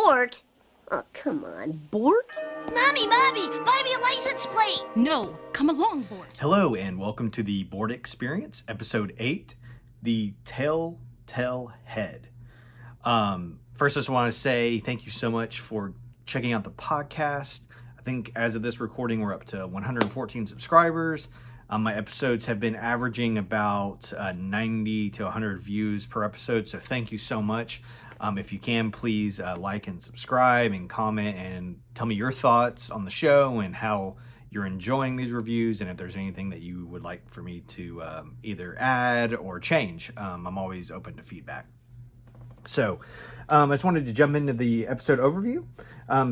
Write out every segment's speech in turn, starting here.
Bort? Oh, come on, Bort? Mommy, buy me a license plate! No, come along, Bort. Hello and welcome to the Bort Experience, Episode 8, the Telltale Head. First, I just want to say thank you so much for checking out the podcast. I think as of this recording, we're up to 114 subscribers. My episodes have been averaging about 90 to 100 views per episode, so thank you so much. If you can, please like and subscribe and comment and tell me your thoughts on the show and how you're enjoying these reviews, and if there's anything that you would like for me to either add or change. I'm always open to feedback. So I just wanted to jump into the episode overview.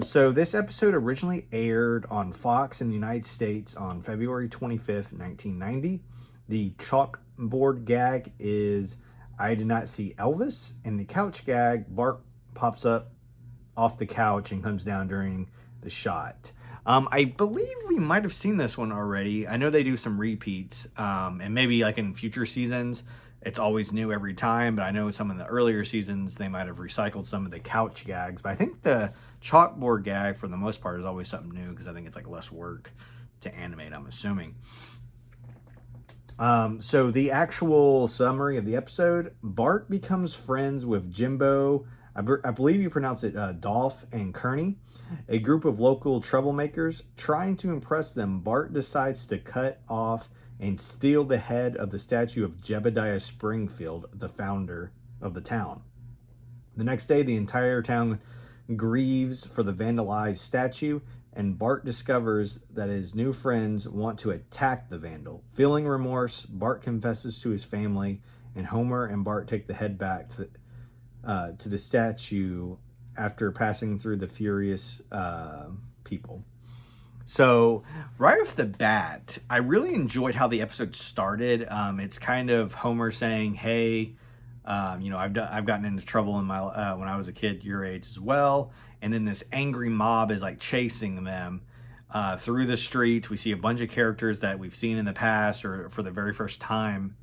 So this episode originally aired on Fox in the United States on February 25th, 1990. The chalkboard gag is I did not see Elvis, and the couch gag, Bart pops up off the couch and comes down during the shot. I believe we might have seen this one already. I know they do some repeats, and maybe like in future seasons, it's always new every time, but I know some of the earlier seasons, they might have recycled some of the couch gags, but I think the chalkboard gag, for the most part, is always something new, because I think it's like less work to animate, I'm assuming. So the actual summary of the episode, Bart becomes friends with Jimbo, I believe you pronounce it Dolph and Kearney, a group of local troublemakers. Trying to impress them, Bart decides to cut off and steal the head of the statue of Jebediah Springfield, the founder of the town. The next day, the entire town grieves for the vandalized statue, and Bart discovers that his new friends want to attack the vandal. Feeling remorse, Bart confesses to his family, and Homer and Bart take the head back to the statue after passing through the furious people. So right off the bat, I really enjoyed how the episode started. It's kind of Homer saying, "Hey, I've gotten into trouble in my when I was a kid your age as well." And then this angry mob is like chasing them through the streets. We see a bunch of characters that we've seen in the past or for the very first time.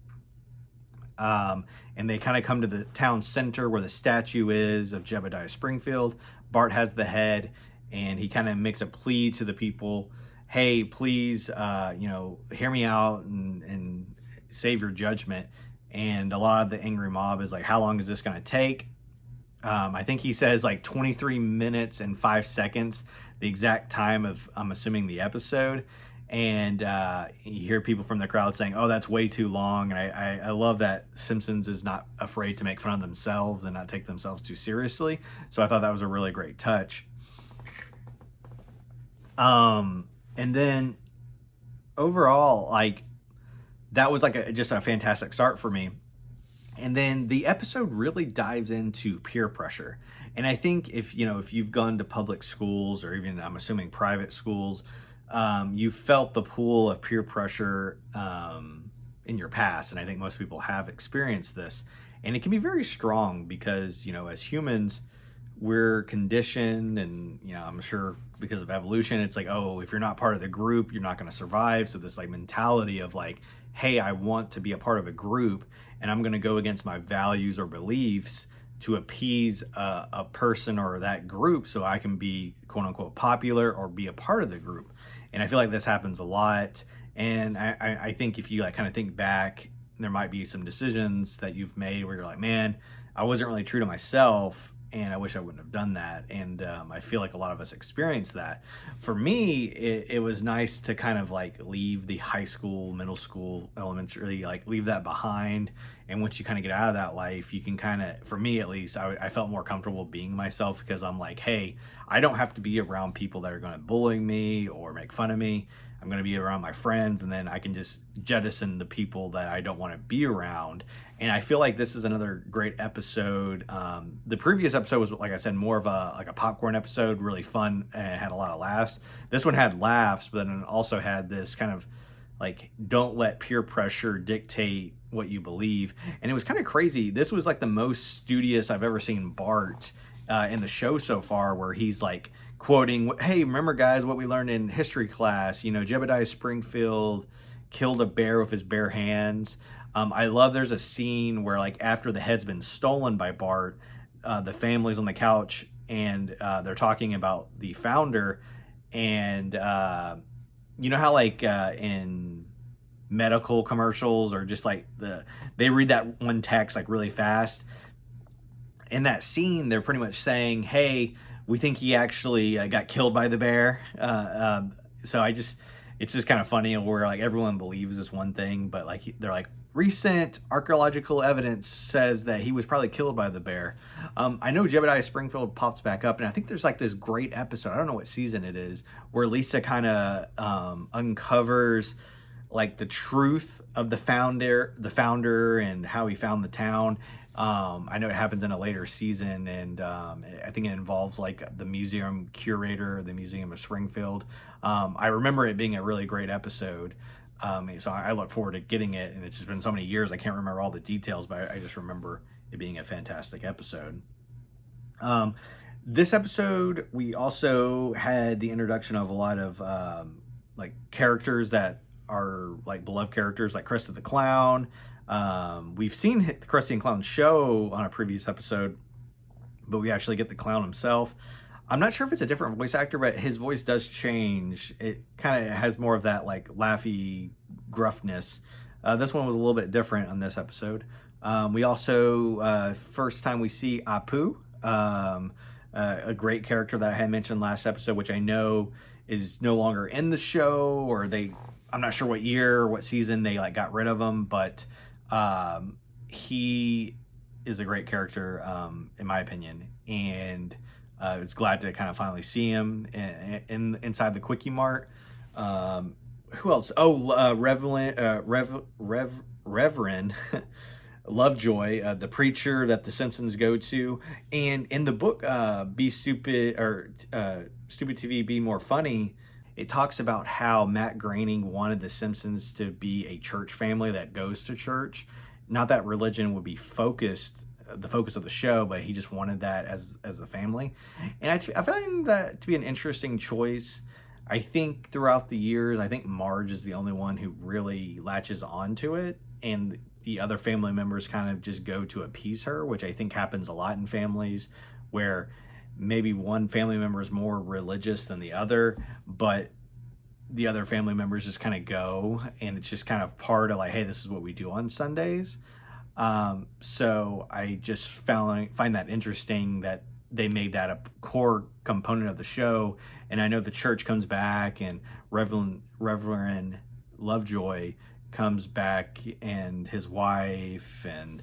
And they kind of come to the town center where the statue is of Jebediah Springfield. Bart has the head, and he kind of makes a plea to the people, "Hey, please, hear me out and save your judgment." And a lot of the angry mob is like, "How long is this going to take?" I think he says like 23 minutes and 5 seconds, the exact time of, I'm assuming, the episode. And you hear people from the crowd saying, "Oh, that's way too long." And I love that Simpsons is not afraid to make fun of themselves and not take themselves too seriously. So I thought that was a really great touch. And then overall, like, that was like just a fantastic start for me. And then the episode really dives into peer pressure. And I think if you've gone to public schools or even, I'm assuming, private schools, you felt the pool of peer pressure in your past. And I think most people have experienced this. And it can be very strong because, as humans, we're conditioned, and I'm sure because of evolution, it's like, oh, if you're not part of the group, you're not going to survive. So this like mentality of like, hey, I want to be a part of a group, and I'm going to go against my values or beliefs to appease a person or that group so I can be quote unquote popular or be a part of the group. And I feel like this happens a lot. And I think if you like kind of think back, there might be some decisions that you've made where you're like, man, I wasn't really true to myself, and I wish I wouldn't have done that. And I feel like a lot of us experience that. For me, it was nice to kind of like leave the high school, middle school, elementary, like leave that behind. And once you kind of get out of that life, you can kind of, for me at least, I felt more comfortable being myself, because I'm like, hey, I don't have to be around people that are going to bully me or make fun of me. I'm going to be around my friends, and then I can just jettison the people that I don't want to be around. And I feel like this is another great episode. The previous episode was, like I said, more of a popcorn episode, really fun, and had a lot of laughs. This one had laughs, but then it also had this kind of like, don't let peer pressure dictate what you believe. And it was kind of crazy. This was like the most studious I've ever seen Bart in the show so far, where he's like quoting, "Hey, remember guys what we learned in history class? Jebediah Springfield killed a bear with his bare hands." I love there's a scene where like after the head's been stolen by Bart, the family's on the couch and they're talking about the founder, and you know how like in medical commercials or just like they read that one text like really fast. In that scene, they're pretty much saying, "Hey, we think he actually got killed by the bear." So it's just kind of funny where like everyone believes this one thing, but like they're like, recent archaeological evidence says that he was probably killed by the bear. I know Jebediah Springfield pops back up, and I think there's like this great episode. I don't know what season it is, where Lisa kind of uncovers like the truth of the founder, and how he found the town. I know it happens in a later season, and I think it involves like the museum curator, the Museum of Springfield. I remember it being a really great episode. So I look forward to getting it, and it's just been so many years I can't remember all the details, but I just remember it being a fantastic episode. This episode, we also had the introduction of a lot of like characters that are like beloved characters, like Krusty the Clown. We've seen the Krusty and Clown show on a previous episode, but we actually get the clown himself. I'm not sure if it's a different voice actor, but his voice does change. It kind of has more of that like laughy gruffness. This one was a little bit different on this episode. We also, first time we see Apu, a great character that I had mentioned last episode, which I know is no longer in the show, or I'm not sure what year or what season they like got rid of him, but he is a great character, in my opinion. And it's glad to kind of finally see him inside the Quickie Mart. Who else? Oh, Reverend Lovejoy, the preacher that the Simpsons go to. And in the book, Be Stupid, or Stupid TV, Be More Funny, it talks about how Matt Groening wanted the Simpsons to be a church family that goes to church. Not that religion would be the focus of the show, but he just wanted that as a family. And I find that to be an interesting choice. I think throughout the years, I think Marge is the only one who really latches onto it, and the other family members kind of just go to appease her, which I think happens a lot in families where maybe one family member is more religious than the other, but the other family members just kind of go, and it's just kind of part of like, hey, this is what we do on Sundays. So I just find that interesting that they made that a core component of the show. And I know the church comes back, and Reverend Lovejoy comes back, and his wife, and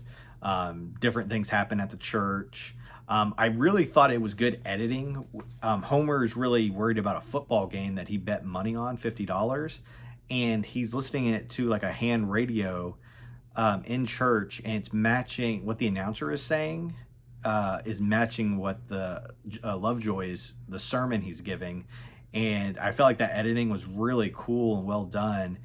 different things happen at the church. I really thought it was good editing. Homer's really worried about a football game that he bet money on, $50, and he's listening it to like a hand radio in church, and it's matching what the announcer is saying, is matching what the Lovejoy's, the sermon he's giving. And I felt like that editing was really cool and well done.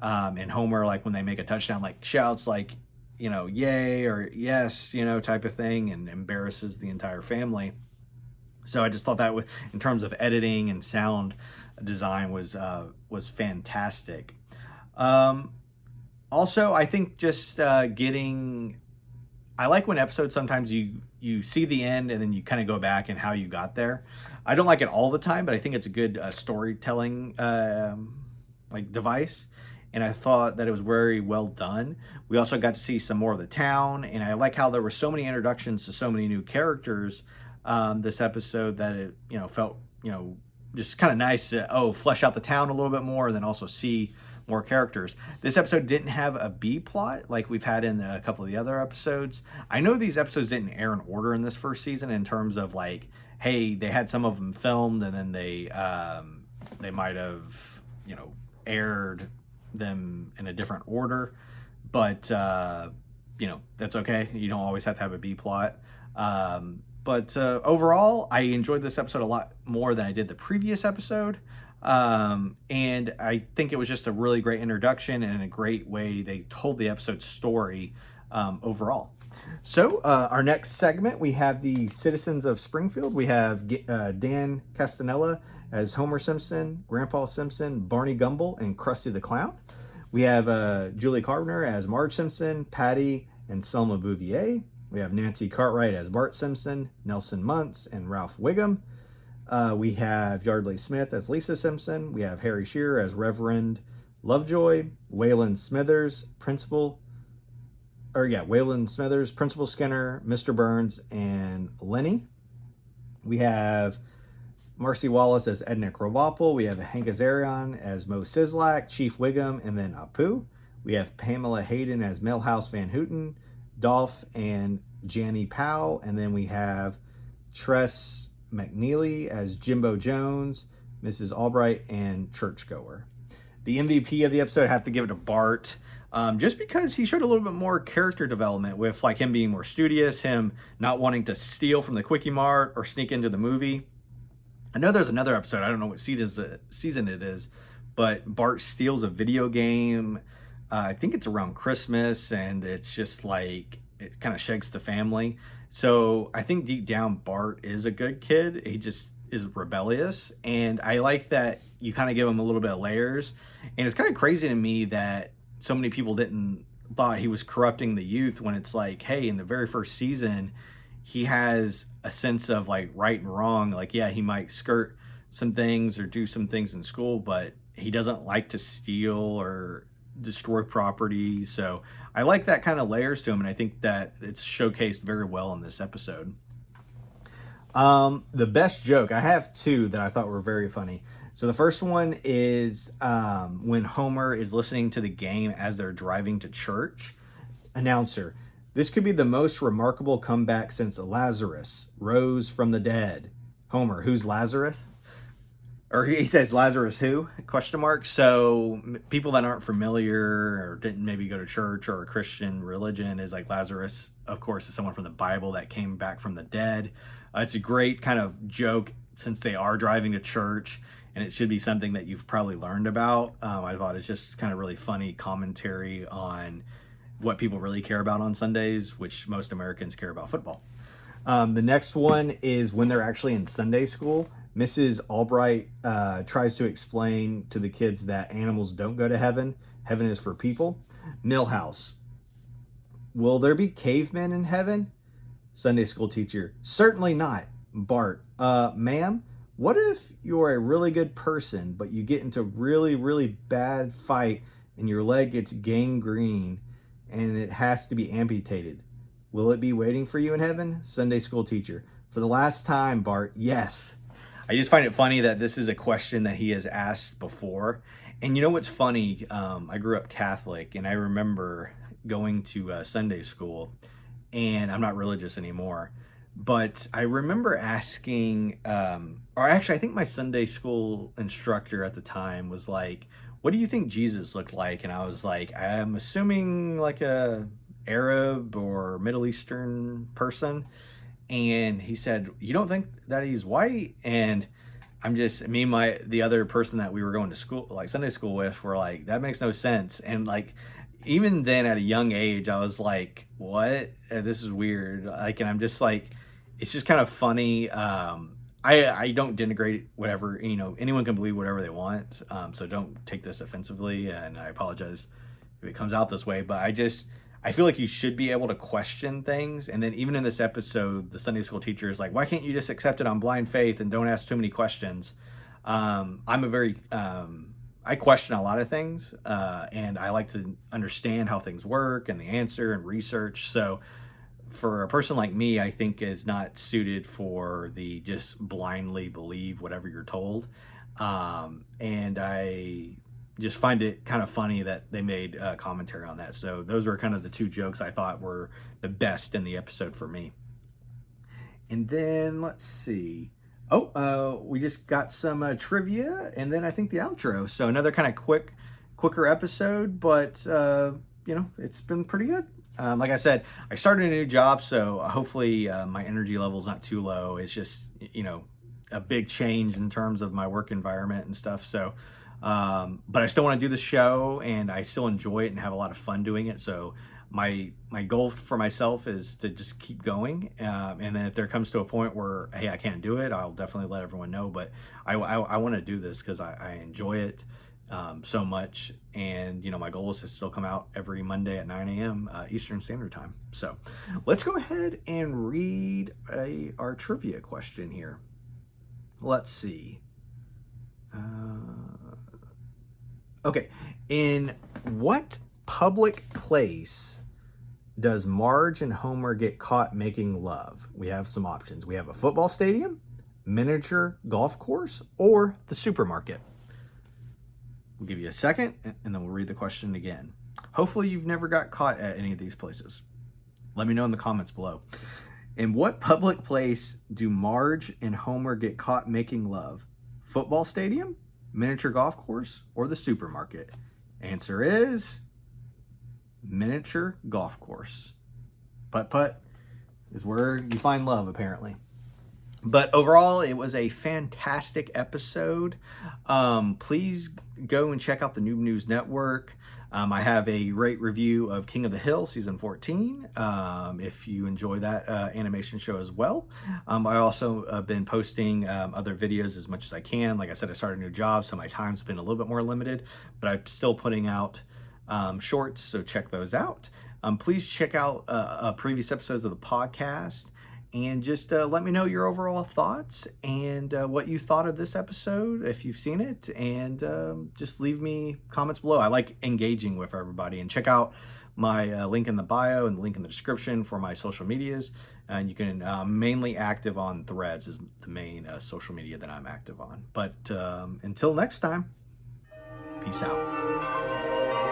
And Homer, like when they make a touchdown, like shouts like, yay or yes, type of thing, and embarrasses the entire family. So I just thought that in terms of editing and sound design was fantastic. Also, I think just I like when episodes, sometimes you see the end and then you kind of go back and how you got there. I don't like it all the time, but I think it's a good storytelling like device. And I thought that it was very well done. We also got to see some more of the town, and I like how there were so many introductions to so many new characters this episode, that it felt just kind of nice to flesh out the town a little bit more, and then also see more characters. This episode didn't have a B plot like we've had in a couple of the other episodes. I know these episodes didn't air in order in this first season, in terms of like, hey, they had some of them filmed, and then they might have aired them in a different order, but that's okay. You don't always have to have a B plot. But overall, I enjoyed this episode a lot more than I did the previous episode. And I think it was just a really great introduction, and a great way they told the episode's story overall. So our next segment, we have the citizens of Springfield. We have Dan Castanella as Homer Simpson, Grandpa Simpson, Barney Gumble, and Krusty the Clown. We have Julie Carpenter as Marge Simpson, Patty, and Selma Bouvier. We have Nancy Cartwright as Bart Simpson, Nelson Muntz and Ralph Wiggum. We have Yardley Smith as Lisa Simpson. We have Harry Shearer as Reverend Lovejoy, Waylon Smithers, Waylon Smithers, Principal Skinner, Mr. Burns, and Lenny. We have Marcy Wallace as Edna Krabappel. We have Hank Azarian as Mo Sislak, Chief Wiggum, and then Apu. We have Pamela Hayden as Millhouse Van Houten, Dolph and Janny Powell. And then we have Tress McNeely as Jimbo Jones, Mrs. Albright, and Churchgoer. The MVP of the episode, I have to give it to Bart. Just because he showed a little bit more character development with like him being more studious, him not wanting to steal from the Quickie Mart or sneak into the movie. I know there's another episode, I don't know what season it is, but Bart steals a video game. I think it's around Christmas, and it's just like, it kind of shakes the family. So I think deep down, Bart is a good kid. He just is rebellious. And I like that you kind of give him a little bit of layers. And it's kind of crazy to me that so many people thought he was corrupting the youth, when it's like, hey, in the very first season, he has a sense of like right and wrong. Like, yeah, he might skirt some things or do some things in school, but he doesn't like to steal or destroy property. So I like that kind of layers to him, and I think that it's showcased very well in this episode. The best joke, I have two that I thought were very funny. So the first one is when Homer is listening to the game as they're driving to church. Announcer: "This could be the most remarkable comeback since Lazarus rose from the dead." Homer: "Who's Lazarus?" Or he says, "Lazarus who?" Question mark. So people that aren't familiar or didn't maybe go to church or a Christian religion, is like Lazarus, of course, is someone from the Bible that came back from the dead. It's a great kind of joke since they are driving to church, and it should be something that you've probably learned about. I thought it's just kind of really funny commentary on what people really care about on Sundays, which most Americans care about football. The next one is when they're actually in Sunday school. Mrs. Albright tries to explain to the kids that animals don't go to heaven. Heaven is for people. Millhouse: "Will there be cavemen in heaven?" Sunday school teacher: "Certainly not." Bart: "Ma'am, what if you're a really good person, but you get into really, really bad fight and your leg gets gangrene and it has to be amputated? Will it be waiting for you in heaven?" Sunday school teacher: "For the last time, Bart, yes." I just find it funny that this is a question that he has asked before. And you know what's funny? I grew up Catholic, and I remember going to Sunday school, and I'm not religious anymore. But I remember asking, or actually, I think my Sunday school instructor at the time was like, "What do you think Jesus looked like?" And I was like, "I'm assuming like a Arab or Middle Eastern person." And he said, "You don't think that he's white?" And me and the other person that we were going to school, like Sunday school with, were like, that makes no sense. And like, even then at a young age, I was like, what? This is weird. Like, and I'm just like, it's just kind of funny. I don't denigrate whatever, anyone can believe whatever they want. So don't take this offensively. And I apologize if it comes out this way, but I feel like you should be able to question things. And then even in this episode, the Sunday school teacher is like, why can't you just accept it on blind faith and don't ask too many questions? I question a lot of things, and I like to understand how things work and the answer and research. So for a person like me, I think is not suited for the just blindly believe whatever you're told. And I just find it kind of funny that they made a commentary on that. So those were kind of the two jokes I thought were the best in the episode for me. And then let's see. We just got some trivia, and then I think the outro. So another kind of quicker episode, but it's been pretty good. Like I said, I started a new job, so hopefully my energy level is not too low. It's just a big change in terms of my work environment and stuff. So. But I still want to do the show, and I still enjoy it and have a lot of fun doing it. So my goal for myself is to just keep going. And then if there comes to a point where, hey, I can't do it, I'll definitely let everyone know. But I want to do this because I enjoy it. so much. And, my goal is to still come out every Monday at 9 a.m. Eastern Standard Time. So let's go ahead and read our trivia question here. Let's see. Okay. In what public place does Marge and Homer get caught making love? We have some options. We have a football stadium, miniature golf course, or the supermarket. We'll give you a second, and then we'll read the question again. Hopefully you've never got caught at any of these places. Let me know in the comments below. In what public place do Marge and Homer get caught making love? Football stadium, miniature golf course, or the supermarket? Answer is miniature golf course. Putt-putt is where you find love, apparently. But overall, it was a fantastic episode. Please go and check out the Noob News Network. I have a great review of King of the Hill season 14, if you enjoy that animation show as well. I also have been posting other videos as much as I can. Like I said, I started a new job, so my time's been a little bit more limited, but I'm still putting out shorts, so check those out. Please check out previous episodes of the podcast. And just let me know your overall thoughts and what you thought of this episode, if you've seen it. And just leave me comments below. I like engaging with everybody. And check out my link in the bio and the link in the description for my social medias. And you can mainly active on Threads is the main social media that I'm active on. But until next time, peace out.